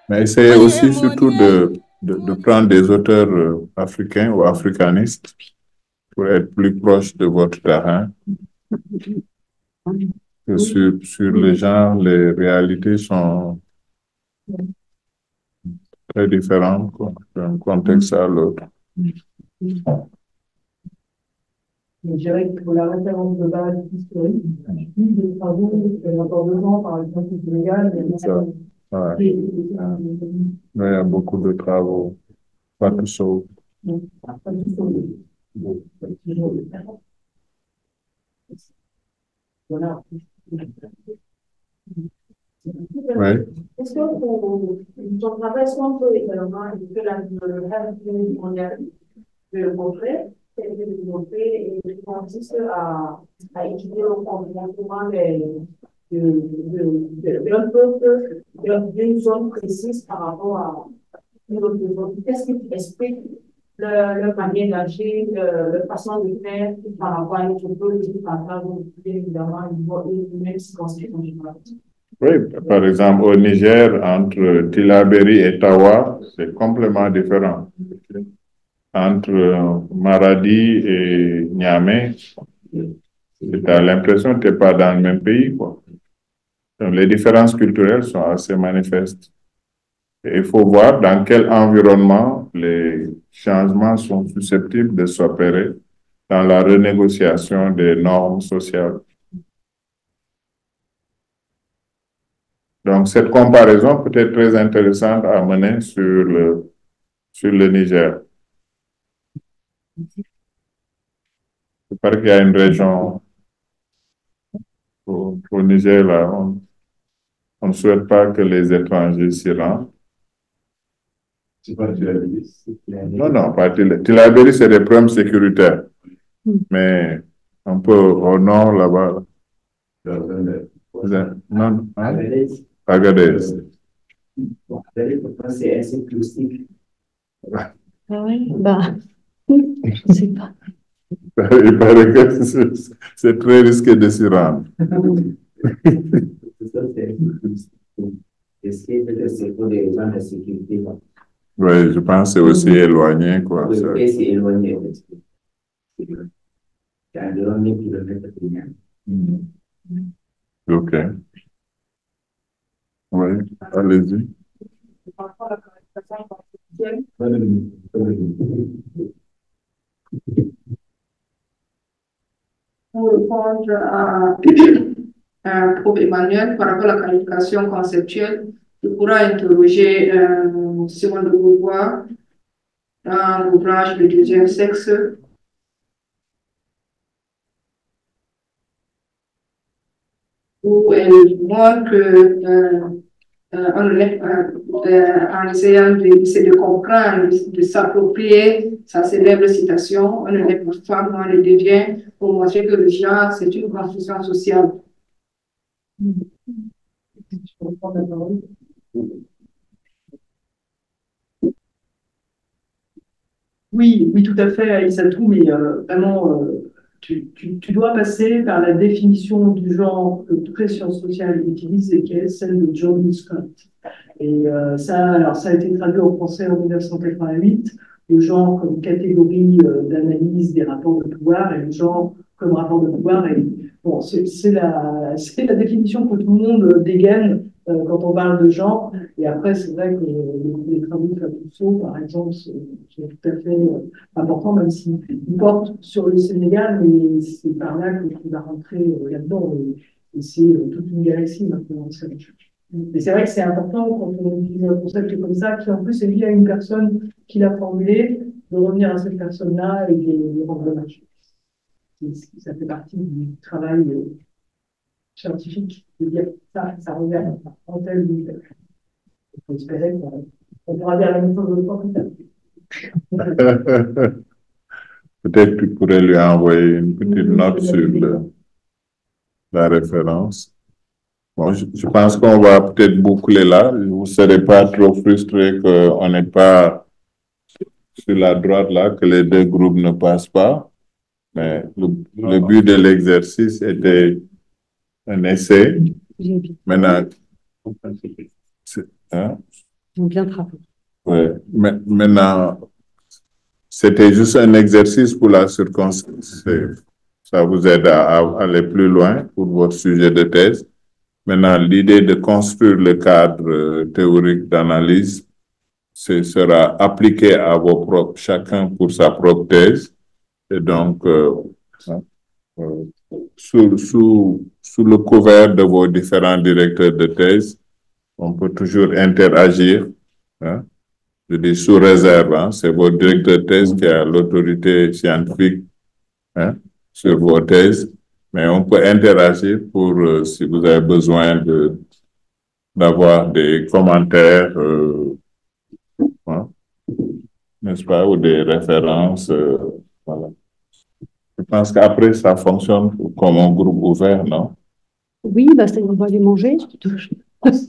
Mais essayez aussi surtout de prendre des auteurs africains ou africanistes pour être plus proche de votre terrain. Que sur le genre, les réalités sont très différentes d'un contexte à l'autre. Je dirais que pour la référence de base historique, plus de travaux, encore 2 ans, par exemple, au Sénégal, Ouais. Il y a beaucoup de travaux, pas tout seul. Voilà. Oui. Est-ce que ton travail peut également éviter le rêve mondial de le montrer, c'est de le développer et qui consiste à étudier le comportement d'un peuple, d'une zone précise par rapport à une autre zone. Qu'est-ce qui explique leur manière d'agir, leur façon de faire par rapport à notre peuple qui partage évidemment une même circonstance en général? Oui, par exemple, au Niger, entre Tillabéri et Tawa, c'est complètement différent. Entre Maradi et Niamey, tu as l'impression que tu n'es pas dans le même pays, quoi. Donc, les différences culturelles sont assez manifestes. Et il faut voir dans quel environnement les changements sont susceptibles de s'opérer dans la renégociation des normes sociales. Donc, cette comparaison peut être très intéressante à mener sur le Niger. Il paraît qu'il y a une région au Niger, là, on ne souhaite pas que les étrangers s'y rendent. C'est pas Tillabéri? Non, pas Tillabéri. Tillabéri, c'est des problèmes sécuritaires. Mais un peu au nord, là-bas. Non, Agadez. Bon, pourtant, c'est assez touristique. Ah oui, bah, je sais pas. Il paraît que c'est très risqué de s'y rendre. Est-ce que peut-être c'est pour des raisons de sécurité? Oui, je pense que c'est aussi éloigné, quoi. Oui, c'est éloigné. C'est environ 1000 km de Niamey. OK. Oui, allez-y. Pour répondre à Prof. Emmanuel par rapport à la qualification conceptuelle, je pourrais interroger Simone de Beauvoir dans l'ouvrage Le deuxième sexe. Où elle montre que en essayant de comprendre, de s'approprier sa célèbre citation, on ne l'est pas femme, on le devient, pour montrer que le genre, c'est une construction sociale. Oui, oui, tout à fait, Aïssatou, mais vraiment, tu dois passer par la définition du genre que toutes les sciences sociales utilisent et qui est celle de John Scott. Et ça a été traduit en français en 1988, le genre comme catégorie d'analyse des rapports de pouvoir et le genre comme rapport de pouvoir. Et, bon, c'est la définition que tout le monde dégaine quand on parle de genre. Et après, c'est vrai que les travaux de Fabio, par exemple, sont tout à fait importants, même s'ils portent sur le Sénégal, mais c'est par là que tu vas rentrer là-dedans. Et c'est toute une galaxie maintenant. Et c'est vrai que c'est important quand on utilise un concept comme ça, qui en plus est lié à une personne qui l'a formulé, de revenir à cette personne-là et de rendre hommage. Ça fait partie du travail scientifique, de dire ça revient en tel ou tel. Il faut espérer qu'on pourra dire la même chose de fois plus tard. Peut-être que tu pourrais lui envoyer une petite note sur la référence. Bon, je pense qu'on va peut-être boucler là. Vous ne serez pas trop frustrés qu'on n'est pas sur la droite là, que les deux groupes ne passent pas. Mais le but de l'exercice était un essai. Maintenant, hein? Ils ont bien travaillé. Ouais. Maintenant, c'était juste un exercice pour la circonstance. Ça vous aide à aller plus loin pour votre sujet de thèse. Maintenant, l'idée de construire le cadre théorique d'analyse sera appliqué à vos propres, chacun pour sa propre thèse. Et donc, sous le couvert de vos différents directeurs de thèse, on peut toujours interagir. Hein? Je dis sous réserve, hein? C'est votre directeur de thèse qui a l'autorité scientifique, hein, sur vos thèses, mais on peut interagir pour, si vous avez besoin d'avoir des commentaires, hein, n'est-ce pas, ou des références, voilà. Je pense qu'après, ça fonctionne comme un groupe ouvert, non? Oui, bah, c'est-à-dire on va aller manger.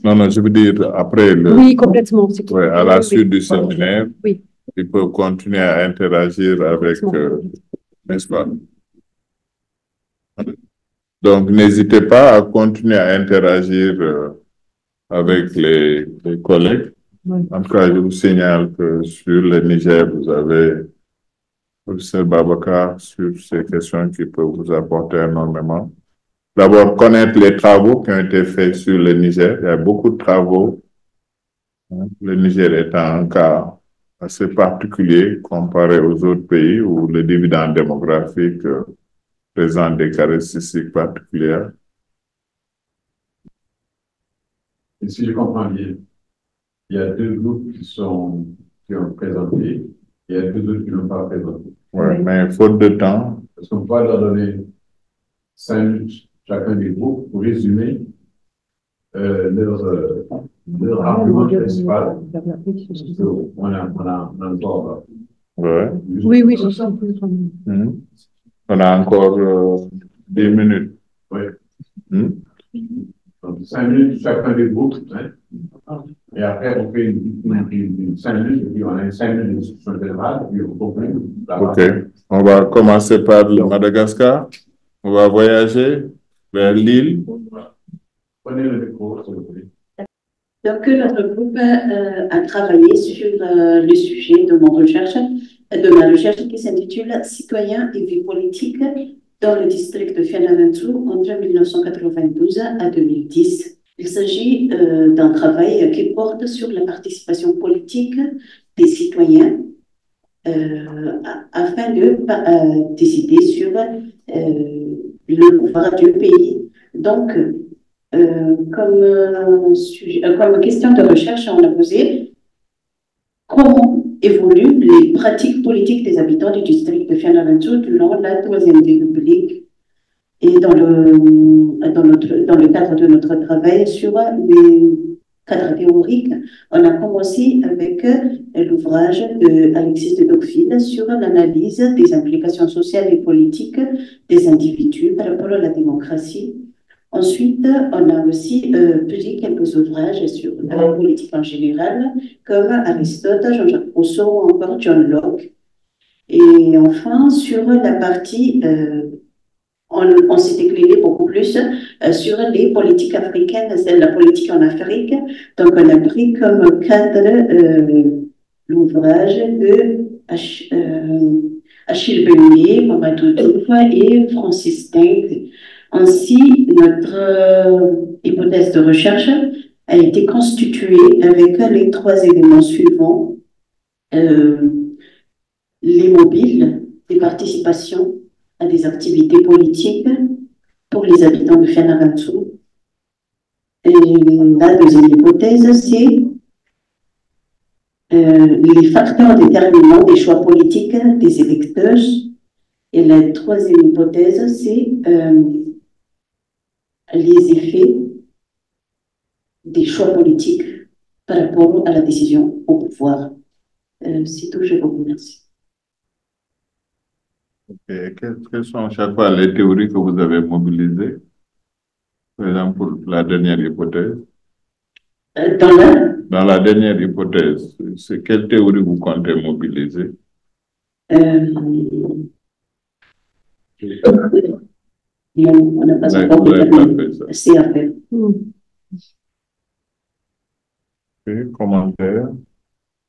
Non, je veux dire, après Oui, complètement. Ouais, à la suite du séminaire, oui. Ils peuvent continuer à interagir avec, n'est-ce pas? Donc, n'hésitez pas à continuer à interagir avec les collègues. Oui. En tout cas, je vous signale que sur le Niger, vous avez le professeur Babacar sur ces questions qui peuvent vous apporter énormément. D'abord, connaître les travaux qui ont été faits sur le Niger. Il y a beaucoup de travaux. Le Niger étant un cas assez particulier comparé aux autres pays où le dividende démographique présente des caractéristiques particulières. Et si je comprends bien, il y a deux groupes qui ont présenté, et il y a deux autres qui n'ont pas présenté. Ouais, mais faute de temps. Est-ce qu'on peut leur donner 5 minutes chacun des groupes pour résumer leur argument principal? On a encore. Ouais. Oui, je sens. On a encore 10 minutes. Oui. Donc, 5 minutes chacun des groupes. Hein? Et après, on fait une 5 minutes, et puis on a une 5 minutes de discussion générale, et puis on conclut. OK. On va commencer par le Madagascar. On va voyager vers l'île. Prenez le micro, s'il vous plaît. Donc, notre groupe a travaillé sur le sujet de ma recherche qui s'intitule Citoyens et vie politique dans le district de Fianarantsoa entre 1992 à 2010. Il s'agit d'un travail qui porte sur la participation politique des citoyens afin de décider sur le pouvoir du pays. Donc, comme question de recherche, on a posé comment évoluent les pratiques politiques des habitants du district de Fianarantsoa durant la Troisième République. Et dans le cadre de notre travail sur les cadres théoriques, on a commencé avec l'ouvrage d'Alexis de Tocqueville sur l'analyse des implications sociales et politiques des individus par rapport à la démocratie. Ensuite, on a aussi publié quelques ouvrages sur la politique en général, comme Aristote, Jean-Jacques Rousseau ou encore John Locke. Et enfin, sur la partie, on s'est éclairé beaucoup plus sur les politiques africaines, c'est la politique en Afrique. Donc, on a pris comme cadre l'ouvrage de Achille Beunier, Mamadou Toufa et Francis Ting. Ainsi, notre hypothèse de recherche a été constituée avec les 3 éléments suivants. Les mobiles, des participations à des activités politiques pour les habitants de Fianarantsoa. Et la deuxième hypothèse, c'est les facteurs déterminants des choix politiques des électeurs. Et la troisième hypothèse, c'est les effets des choix politiques par rapport à la décision au pouvoir. C'est tout, je vous remercie. Okay. Quelles sont chaque fois les théories que vous avez mobilisées? Par exemple, pour la dernière hypothèse. Dans la dernière hypothèse, c'est quelle théorie vous comptez mobiliser? Non, on n'a pas encore déterminé. C'est à faire. Commentaires,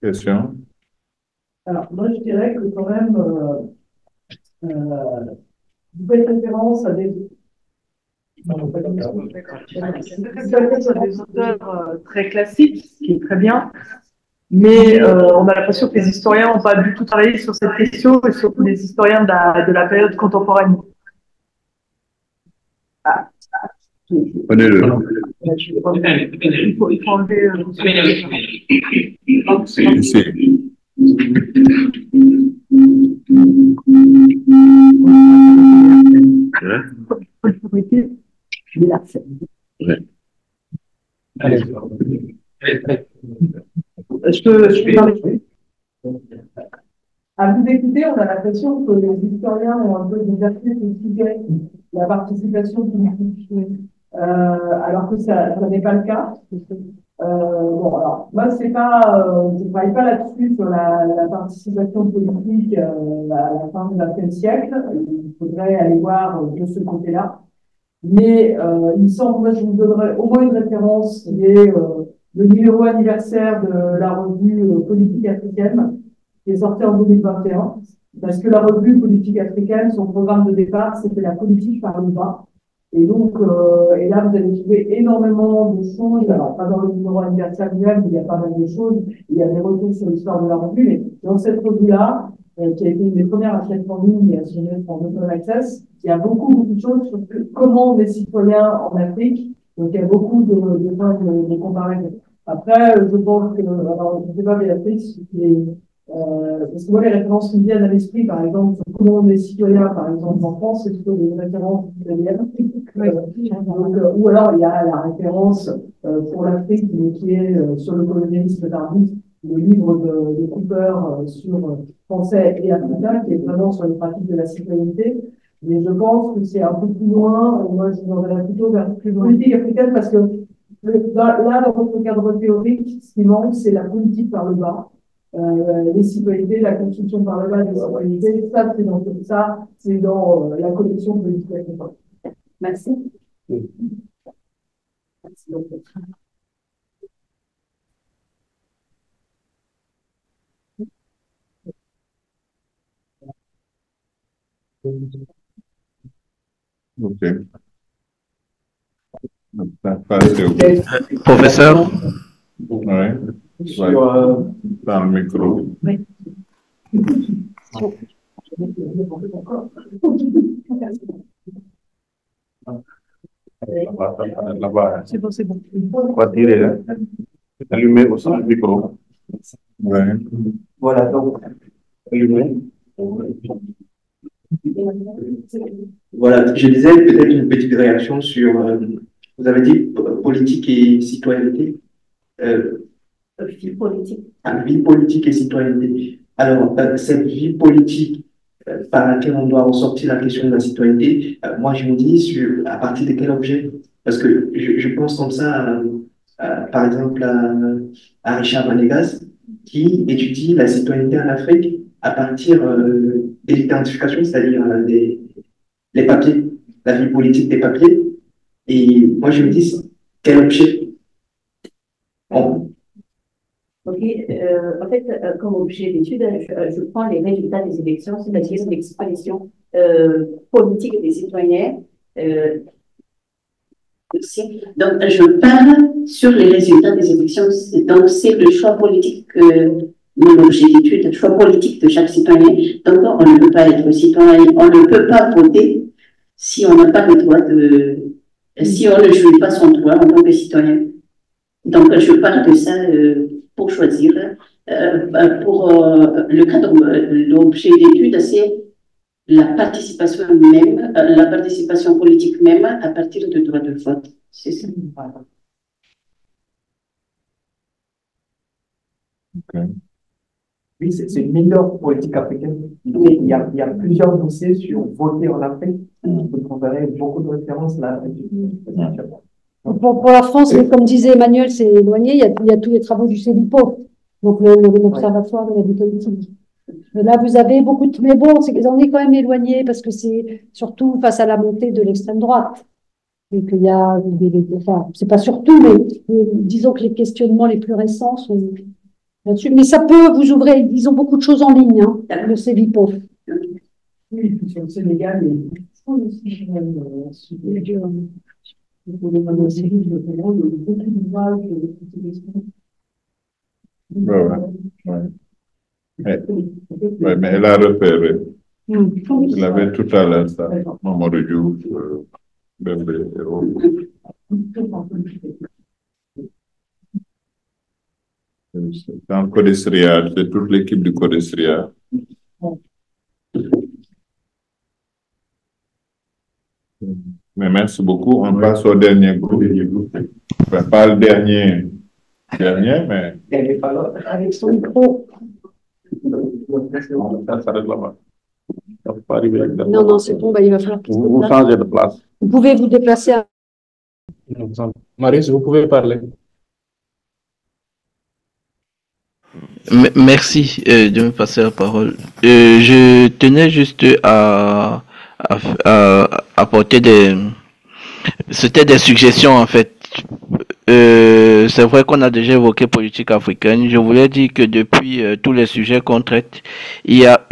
questions? Alors, moi, je dirais que quand même, vous faites référence à des... Vous faites référence à des auteurs très classiques, ce qui est très bien, mais on a l'impression que les historiens n'ont pas du tout travaillé sur cette question, et surtout les historiens de la période contemporaine. Ah. Prenez-le. Il faut enlever... Ici. Je peux parler. À vous écouter, on a l'impression que les historiens ont un peu déserté le sujet, la participation politique, alors que ça n'est pas le cas. Bon, alors, moi, je ne travaille pas là-dessus sur la participation politique à la fin du XXe siècle. Il faudrait aller voir de ce côté-là. Mais il me semble, moi, je vous donnerai au moins une référence qui est le numéro anniversaire de la revue Politique africaine, qui est sorti en 2021, parce que la revue Politique africaine, son programme de départ, c'était la politique par le bas. Et donc, et là, vous allez trouver énormément de choses, alors pas dans le numéro anniversaire lui-même, il y a pas mal de choses, il y a des retours sur l'histoire de la revue, mais dans cette revue-là, qui a été une des premières à être en ligne et à se mettre en open access, il y a beaucoup de choses sur comment des citoyens en Afrique, donc il y a beaucoup de points de comparaison. Après, je pense que, alors, je ne sais pas, Béatrice, parce que moi, les références qui me viennent à l'esprit, par exemple, sur comment on est citoyen, par exemple, en France, c'est plutôt des références italiennes. Ou alors, il y a la référence pour l'Afrique, qui est sur le colonialisme tardif, le livre de Cooper sur français et africain, qui est vraiment sur les pratiques de la citoyenneté. Mais je pense que c'est un peu plus loin. Moi, je m'en plutôt vers plus politique africaine, parce que là, dans votre cadre théorique, ce qui manque, c'est la politique par le bas. Les citoyennetés, la construction par le bas des citoyennetés, ça, c'est dans la collection de politique africaine. Merci. Merci. Ok. Professeur? Oui. Dans le micro. Oui. Là-bas. C'est bon. On va tirer, hein. Allumer aussi le micro. Oui. Voilà, donc, Allumer. voilà, je disais peut-être une petite réaction sur, vous avez dit politique et citoyenneté. Vie politique. Vie politique et citoyenneté. Alors, cette vie politique par laquelle on doit ressortir la question de la citoyenneté, moi je me dis à partir de quel objet? Parce que je pense comme ça, par exemple, à Richard Vanegas, qui étudie la citoyenneté en Afrique à partir de l'identification, c'est-à-dire les papiers, la vie politique des papiers. Et moi je me dis, quel objet? Ok, en fait, comme objet d'étude, je prends les résultats des élections, c'est-à-dire l'expression politique des citoyens. Donc, je parle sur les résultats des élections. Donc, c'est le choix politique, mon objet d'étude, le choix politique de chaque citoyen. Donc, on ne peut pas être citoyen, on ne peut pas voter si on n'a pas le droit si on ne joue pas son droit en tant que citoyen. Donc, je parle de ça pour choisir. Pour le cadre, l'objet d'étude, c'est la participation même, la participation politique même à partir de droit de vote. C'est ça. Okay. Oui, c'est une meilleure politique africaine. Oui. Il y a plusieurs dossiers sur voter en Afrique. Vous trouverez beaucoup de références là. Pour la France, comme disait Emmanuel, c'est éloigné. Il y a tous les travaux du CELIPO, donc l'Observatoire de la vie politique. Là, vous avez beaucoup de... Mais bon, on est quand même éloigné parce que c'est surtout face à la montée de l'extrême droite. Et qu'il y a enfin, c'est pas surtout, mais disons que les questionnements les plus récents sont là-dessus. Mais ça peut vous ouvrir, ils ont beaucoup de choses en ligne, hein, le CEVIPO. Oui, sur le Sénégal, il Mais elle a repéré. Il avait tout à l'heure ça, Mamadou Diouf, Bembé et autres. Dans le Codesria, c'est toute l'équipe du Codesria. Mais merci beaucoup. On passe au dernier groupe. Enfin, pas le dernier, mais. Avec son micro. Ça s'arrête là-bas. Non, non, c'est bon, bah, il va falloir qu'il se Vous déplace. changez de place. Vous pouvez vous déplacer à... Marius, vous pouvez parler. Merci de me passer la parole. Je tenais juste à apporter c'était des suggestions en fait. C'est vrai qu'on a déjà évoqué politique africaine. Je voulais dire que depuis tous les sujets qu'on traite, il y a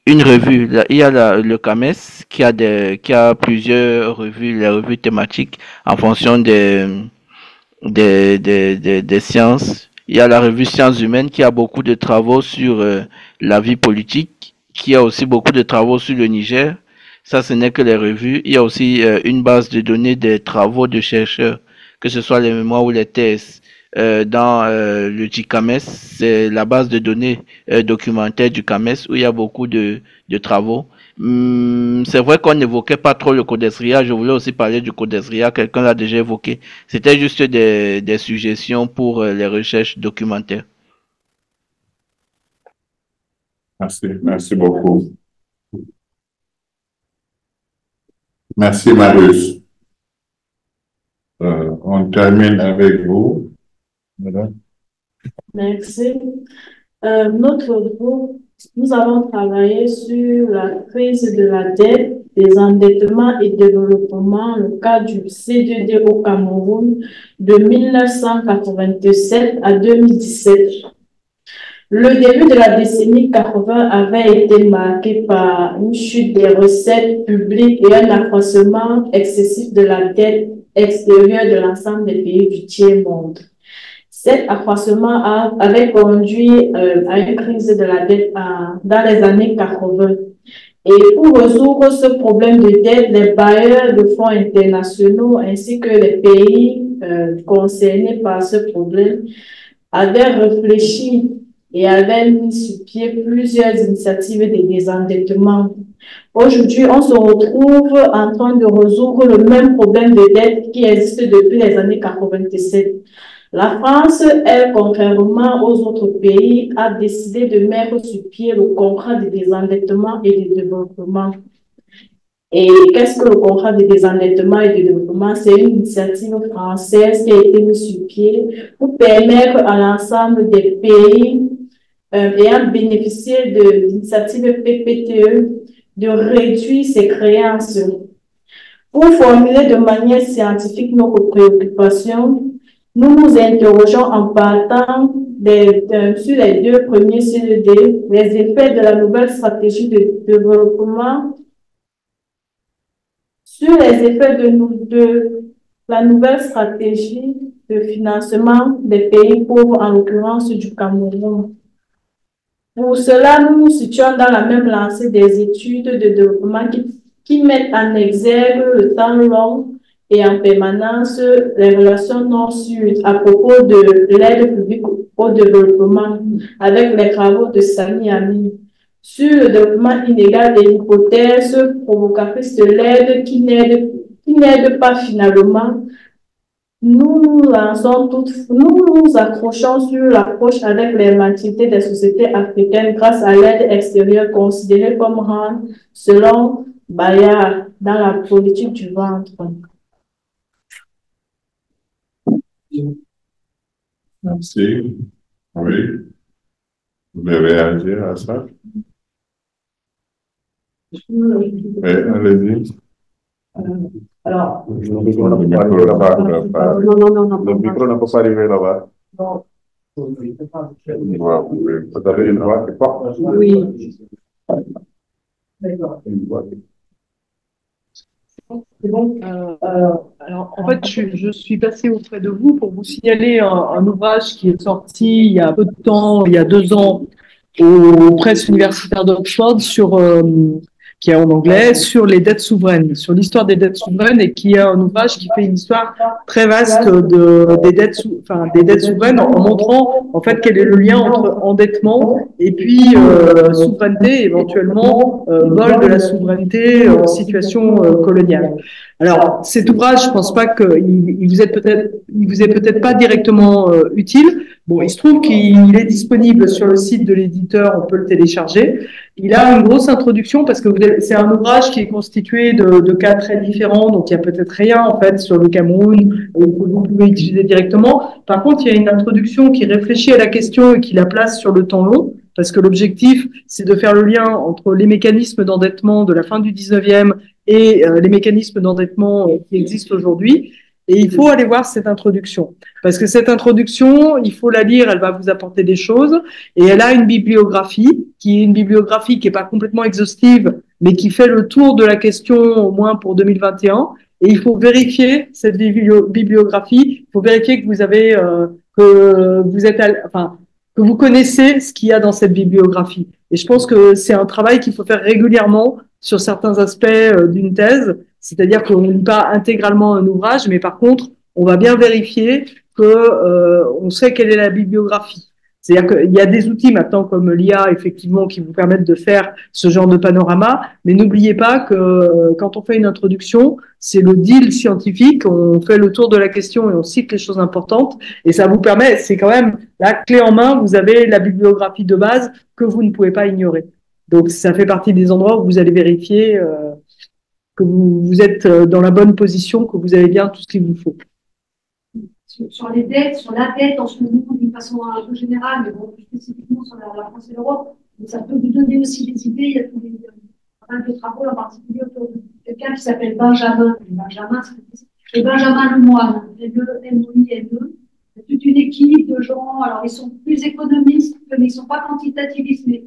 une revue. Il y a le CAMES qui a plusieurs revues, les revues thématiques en fonction des sciences. Il y a la revue Sciences humaines qui a beaucoup de travaux sur la vie politique, qui a aussi beaucoup de travaux sur le Niger. Ça, ce n'est que les revues. Il y a aussi une base de données des travaux de chercheurs, que ce soit les mémoires ou les thèses. Dans le CAMES, c'est la base de données documentaire du CAMES où il y a beaucoup de travaux. C'est vrai qu'on n'évoquait pas trop le Codesria. Je voulais aussi parler du Codesria. Quelqu'un l'a déjà évoqué. C'était juste des suggestions pour les recherches documentaires. Merci beaucoup. Merci, Marius. On termine avec vous, madame. Merci. Notre groupe, nous avons travaillé sur la crise de la dette, des endettements et développement, le cas du C2D au Cameroun de 1987 à 2017. Le début de la décennie 80 avait été marqué par une chute des recettes publiques et un accroissement excessif de la dette extérieure de l'ensemble des pays du tiers-monde. Cet accroissement avait conduit à une crise de la dette dans les années 80. Et pour résoudre ce problème de dette, les bailleurs de fonds internationaux ainsi que les pays concernés par ce problème avaient réfléchi et avaient mis sur pied plusieurs initiatives de désendettement. Aujourd'hui, on se retrouve en train de résoudre le même problème de dette qui existe depuis les années 97. La France, elle, contrairement aux autres pays, a décidé de mettre sur pied le contrat de désendettement et de développement. Et qu'est-ce que le contrat de désendettement et de développement? C'est une initiative française qui a été mise sur pied pour permettre à l'ensemble des pays ayant bénéficié de l'initiative PPTE de réduire ses créances. Pour formuler de manière scientifique nos préoccupations, nous nous interrogeons en partant sur les deux premiers CED, les effets de la nouvelle stratégie de développement, sur les effets de la nouvelle stratégie de financement des pays pauvres, en l'occurrence du Cameroun. Pour cela, nous nous situons dans la même lancée des études de développement qui mettent en exergue le temps long et en permanence les relations nord-sud à propos de l'aide publique au développement avec les travaux de Sami Ami sur le développement inégal et l'hypothèse provocatrice de l'aide qui n'aide pas finalement. Nous nous accrochons sur l'approche avec les maturités des sociétés africaines grâce à l'aide extérieure considérée comme grande selon Bayard dans la politique du ventre. Merci. Oui. Vous voulez réagir à ça? Allez-y. Alors, Le micro n'a pas arrivé là-bas. Le micro n'a pas arrivé là-bas. Vous avez une voix qui porte. oui. D'accord. C'est bon. Alors, en fait, je suis passée auprès de vous pour vous signaler un ouvrage qui est sorti il y a peu de temps, il y a 2 ans, aux presses universitaires d'Oxford qui est en anglais, sur les dettes souveraines, sur l'histoire des dettes souveraines, et qui est un ouvrage qui fait une histoire très vaste des dettes souveraines, en montrant en fait quel est le lien entre endettement et puis souveraineté, éventuellement vol de la souveraineté en situation coloniale. Alors, cet ouvrage, je pense pas qu'il vous est peut-être pas directement utile. Bon, il se trouve qu'il est disponible sur le site de l'éditeur, on peut le télécharger. Il a une grosse introduction parce que c'est un ouvrage qui est constitué de cas très différents, donc il y a peut-être rien en fait sur le Cameroun que vous pouvez utiliser directement. Par contre, il y a une introduction qui réfléchit à la question et qui la place sur le temps long, parce que l'objectif, c'est de faire le lien entre les mécanismes d'endettement de la fin du 19e et les mécanismes d'endettement qui existent aujourd'hui. Et il faut aller voir cette introduction. Parce que cette introduction, il faut la lire, elle va vous apporter des choses. Et elle a une bibliographie, qui est pas complètement exhaustive, mais qui fait le tour de la question, au moins pour 2021. Et il faut vérifier cette bibliographie. Il faut vérifier que vous avez, que vous connaissez ce qu'il y a dans cette bibliographie. Et je pense que c'est un travail qu'il faut faire régulièrement sur certains aspects d'une thèse. C'est-à-dire qu'on ne lit pas intégralement un ouvrage, mais par contre, on va bien vérifier on sait quelle est la bibliographie. C'est-à-dire qu'il y a des outils maintenant comme l'IA, effectivement, qui vous permettent de faire ce genre de panorama, mais n'oubliez pas que quand on fait une introduction, c'est le deal scientifique, on fait le tour de la question et on cite les choses importantes, et ça vous permet, c'est quand même la clé en main, vous avez la bibliographie de base que vous ne pouvez pas ignorer. Donc, ça fait partie des endroits où vous allez vérifier que vous êtes dans la bonne position, que vous avez bien tout ce qu'il vous faut. Sur les dettes, sur la dette en ce moment, d'une façon un peu générale, mais bon, plus spécifiquement sur la France et l'Europe, ça peut vous donner aussi des idées. Il y a plein de travaux, en particulier autour de quelqu'un qui s'appelle Benjamin. Et Benjamin Lemoine, L-E-M-O-I-N-E. C'est toute une équipe de gens, alors ils sont plus économistes, mais ils ne sont pas quantitativistes, mais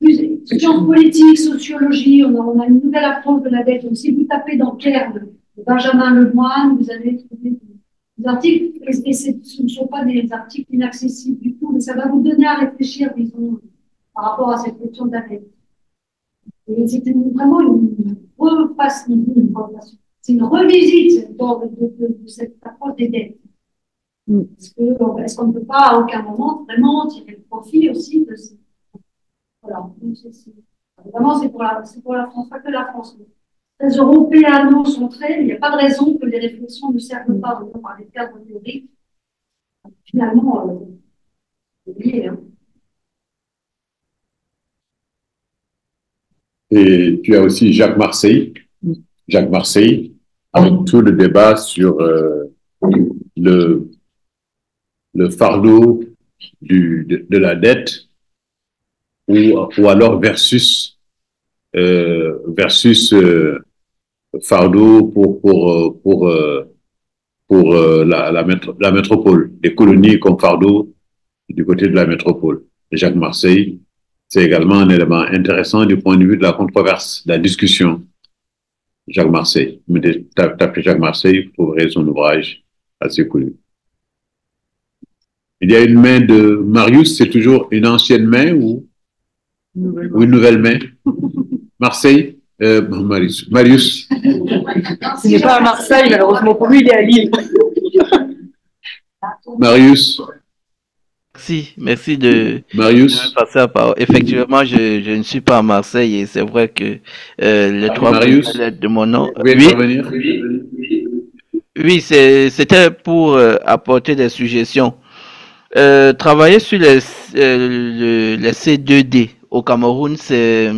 plus sciences politiques, sociologie, on a une nouvelle approche de la dette. Donc, si vous tapez dans Kern, Benjamin Lemoine, vous allez trouver des articles, et ce ne sont pas des articles inaccessibles du tout, mais ça va vous donner à réfléchir, disons, par rapport à cette question de la dette. Et c'est vraiment une refaçon, c'est une revisite de cette approche des dettes. Est-ce qu'on ne peut pas à aucun moment vraiment tirer le profit aussi de ces... Voilà. Vraiment, c'est pour la France, pas que la France. Les européano-centrés, il n'y a pas de raison que les réflexions ne servent pas par les cadres théoriques. Finalement, c'est lié. Hein. Et tu as aussi Jacques Marseille. Jacques Marseille, avec tout le débat sur le fardeau de la dette ou alors versus fardeau pour la métropole, les colonies comme fardeau du côté de la métropole. Et Jacques Marseille, c'est également un élément intéressant du point de vue de la controverse, de la discussion. Jacques Marseille. Tapez Jacques Marseille, vous trouverez son ouvrage assez connu. Il y a une main de Marius, c'est toujours une ancienne main ou une nouvelle main? Marseille, Marius. Il n'est pas à Marseille, malheureusement pour lui, il est à Lille. Marius. Merci de Marius. me passer la parole. Effectivement, je ne suis pas à Marseille et c'est vrai que les trois Marius lettres de mon nom. Oui, c'était pour apporter des suggestions. Travailler sur les C2D au Cameroun, c'est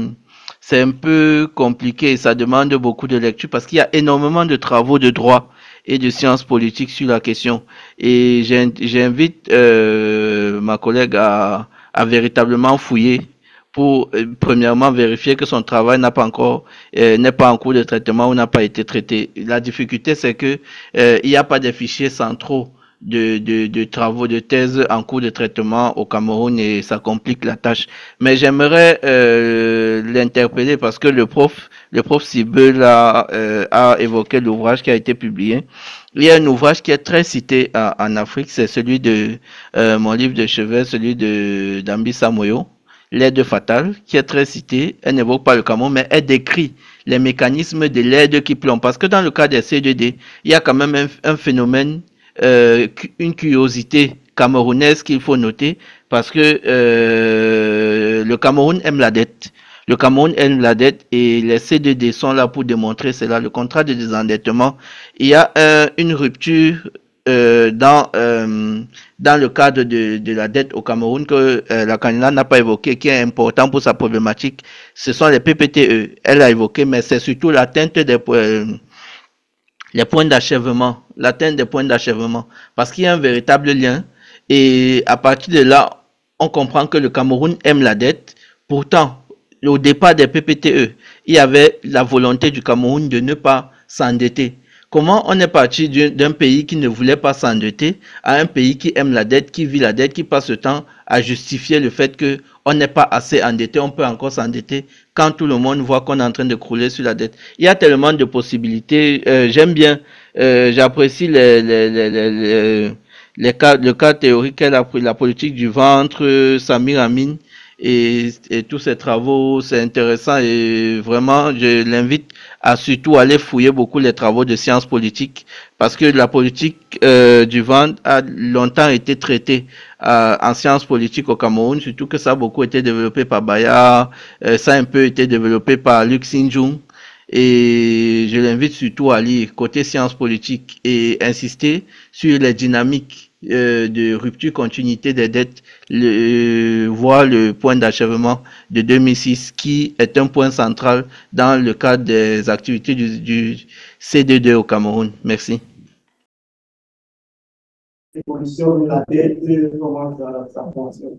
un peu compliqué, ça demande beaucoup de lecture parce qu'il y a énormément de travaux de droit et de sciences politiques sur la question. Et j'invite ma collègue à à véritablement fouiller pour, premièrement, vérifier que son travail n'a pas encore, n'est pas en cours de traitement ou n'a pas été traité. La difficulté, c'est que il n'y a pas de fichiers centraux de travaux de thèse en cours de traitement au Cameroun et ça complique la tâche. Mais j'aimerais l'interpeller parce que le prof Sibel a évoqué l'ouvrage qui a été publié. Il y a un ouvrage qui est très cité en Afrique, c'est celui de mon livre de chevet, celui de d'Ambi Samoyo, L'aide fatale, qui est très cité. Elle n'évoque pas le Cameroun, mais elle décrit les mécanismes de l'aide qui plombe. Parce que dans le cas des C2D, il y a quand même un phénomène, une curiosité camerounaise qu'il faut noter, parce que le Cameroun aime la dette. Le Cameroun aime la dette et les C2D sont là pour démontrer cela. Le contrat de désendettement, il y a une rupture dans le cadre de la dette au Cameroun que la candidate n'a pas évoqué, qui est important pour sa problématique. Ce sont les PPTE. Elle a évoqué, mais c'est surtout l'atteinte des les points d'achèvement, l'atteinte des points d'achèvement, parce qu'il y a un véritable lien. Et à partir de là, on comprend que le Cameroun aime la dette. Pourtant, au départ des PPTE, il y avait la volonté du Cameroun de ne pas s'endetter. Comment on est parti d'un pays qui ne voulait pas s'endetter à un pays qui aime la dette, qui vit la dette, qui passe le temps à justifier le fait qu'on n'est pas assez endetté, on peut encore s'endetter quand tout le monde voit qu'on est en train de crouler sur la dette. Il y a tellement de possibilités. J'aime bien, j'apprécie le cas théorique qu'elle a pris, la politique du ventre, Samir Amin. Et tous ces travaux, c'est intéressant et vraiment, je l'invite à surtout aller fouiller beaucoup les travaux de sciences politiques parce que la politique du ventre a longtemps été traitée en sciences politiques au Cameroun, surtout que ça a beaucoup été développé par Bayard, ça a un peu été développé par Luc Sinjung. Et je l'invite surtout à lire côté sciences politiques et insister sur les dynamiques de rupture continuité des dettes, voir le point d'achèvement de 2006 qui est un point central dans le cadre des activités du C2D au Cameroun. Merci. L'évolution de la dette, comment ça fonctionne.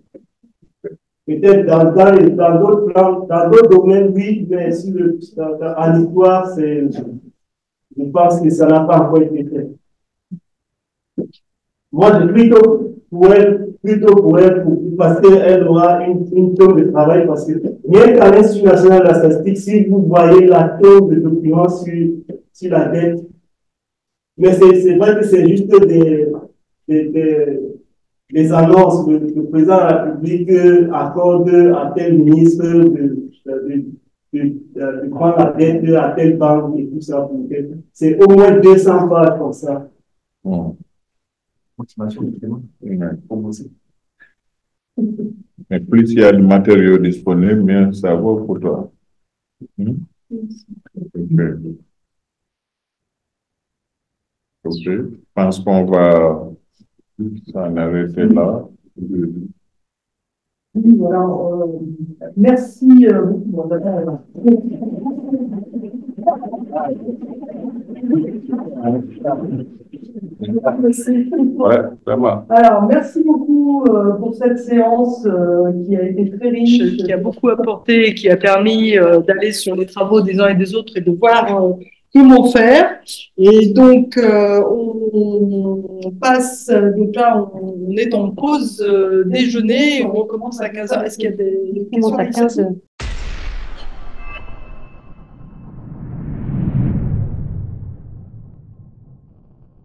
Peut-être dans d'autres plans, dans d'autres domaines, oui, mais en histoire, je pense que ça n'a pas encore été fait. Moi, je plutôt pour elle, parce qu'elle aura une tonne de travail, parce que rien qu'à l'Institut national de la statistique, si vous voyez la tonne de documents sur la dette, mais c'est vrai que c'est juste des annonces. Le président de la République accorde à tel ministre de prendre la dette à telle banque et tout ça. C'est au moins 200 pages comme ça. Mais plus il y a de matériaux disponibles, mieux ça vaut pour toi. Okay. Je pense qu'on va s'en arrêter là. Oui, voilà. Merci beaucoup. Ouais, vraiment. Alors, merci beaucoup pour cette séance qui a été très riche, qui a beaucoup apporté et qui a permis d'aller sur les travaux des uns et des autres et de voir comment faire. Et donc, on passe, donc là, on est en pause déjeuner, on recommence à 15h. Est-ce qu'il y a des questions?